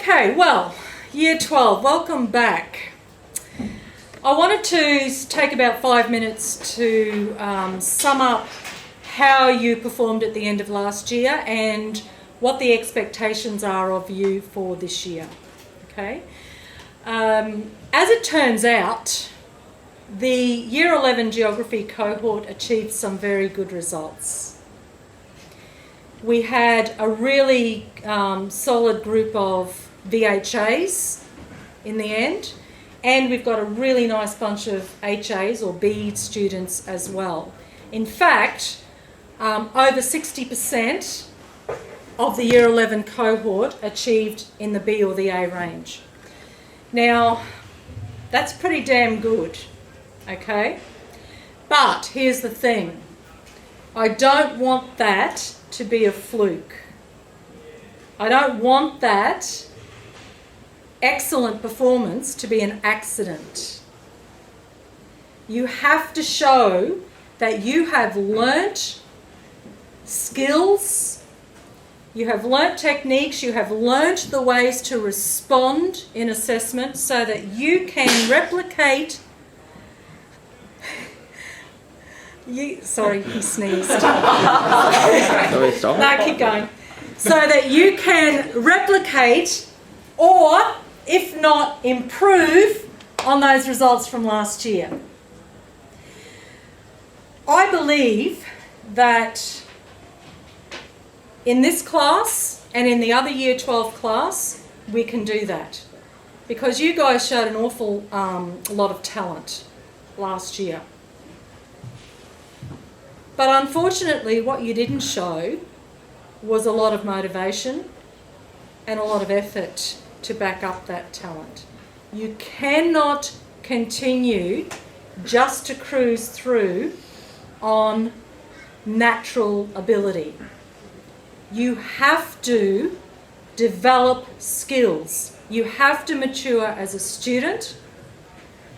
Okay, well, Year 12, welcome back. I wanted to take about 5 minutes to sum up how you performed at the end of last year and what the expectations are of you for this year. Okay. As it turns out, the Year 11 Geography cohort achieved some very good results. We had a really solid group of VHAs in the end, and we've got a really nice bunch of HAs or B students as well. In fact, over 60% of the Year 11 cohort achieved in the B or the A range. Now, that's pretty damn good, okay? But here's the thing. I don't want that to be a fluke. I don't want that excellent performance to be an accident. You have to show that you have learnt skills, you have learnt techniques, you have learnt the ways to respond in assessment so that you can replicate. Sorry, he sneezed. No, keep going. So that you can replicate or, if not, improve on those results from last year. I believe that in this class and in the other Year 12 class, we can do that because you guys showed an awful lot of talent last year. But unfortunately, what you didn't show was a lot of motivation and a lot of effort to back up that talent. You cannot continue just to cruise through on natural ability. You have to develop skills. You have to mature as a student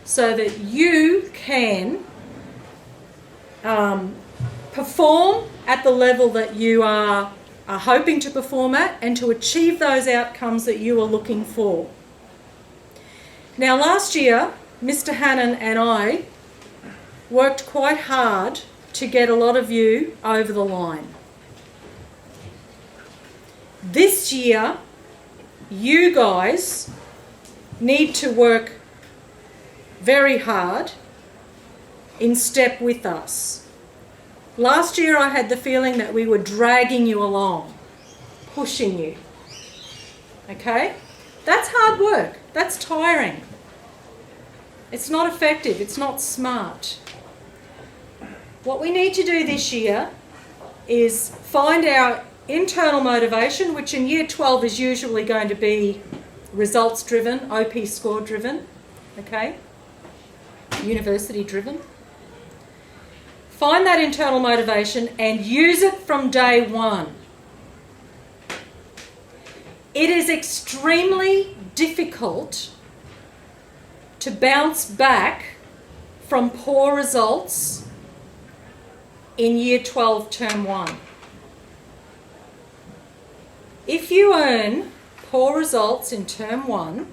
so that you can perform at the level that you are hoping to perform at and to achieve those outcomes that you are looking for. Now, last year, Mr. Hannon and I worked quite hard to get a lot of you over the line. This year, you guys need to work very hard in step with us. Last year I had the feeling that we were dragging you along, pushing you. Okay? That's hard work. That's tiring. It's not effective. It's not smart. What we need to do this year is find our internal motivation, which in Year 12 is usually going to be results driven, OP score driven, okay? University driven. Find that internal motivation and use it from day one. It is extremely difficult to bounce back from poor results in Year 12 Term 1. If you earn poor results in Term 1,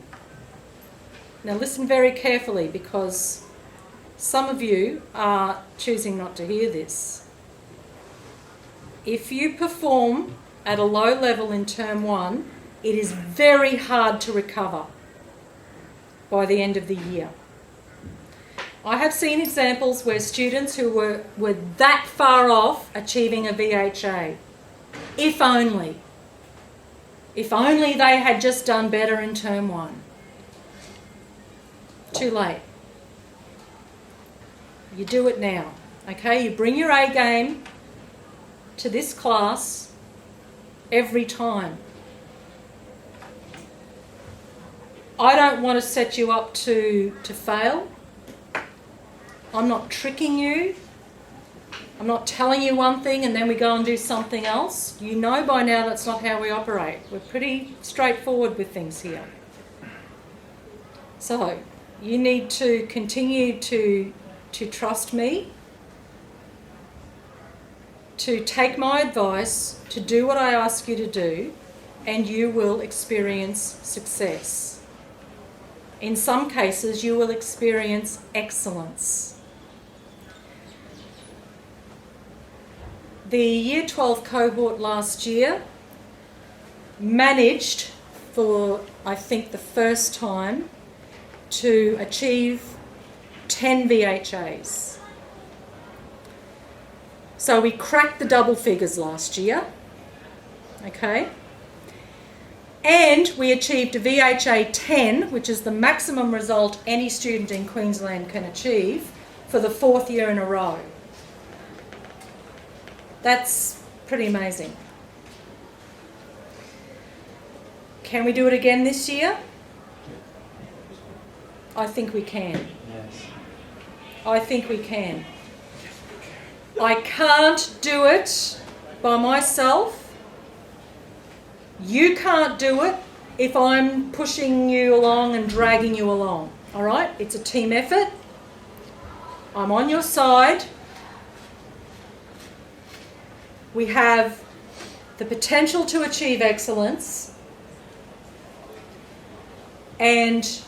now listen very carefully because some of you are choosing not to hear this. If you perform at a low level in Term 1, it is very hard to recover by the end of the year. I have seen examples where students who were that far off achieving a VHA. If only they had just done better in Term 1. Too late. You do it now, okay? You bring your A game to this class every time. I don't want to set you up to fail. I'm not tricking you. I'm not telling you one thing and then we go and do something else. You know by now that's not how we operate. We're pretty straightforward with things here. So, you need to continue to trust me, to take my advice, to do what I ask you to do, and you will experience success. In some cases, you will experience excellence. The Year 12 cohort last year managed, for I think the first time, to achieve 10 VHAs. So we cracked the double figures last year, okay? And we achieved a VHA 10, which is the maximum result any student in Queensland can achieve, for the 4th year in a row. That's pretty amazing. Can we do it again this year? I think we can. Yes. I think we can. I can't do it by myself. You can't do it if I'm pushing you along and dragging you along. All right? It's a team effort. I'm on your side. We have the potential to achieve excellence. And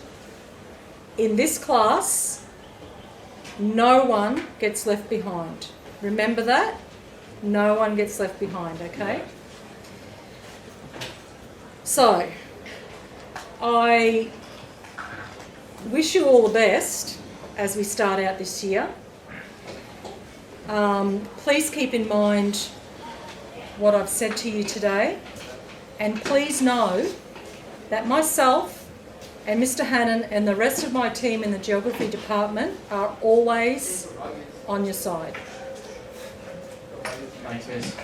in this class, no one gets left behind. Remember that? No one gets left behind, okay? So, I wish you all the best as we start out this year. Please keep in mind what I've said to you today, and please know that myself and Mr. Hannon and the rest of my team in the Geography department are always on your side. Thanks, Miss.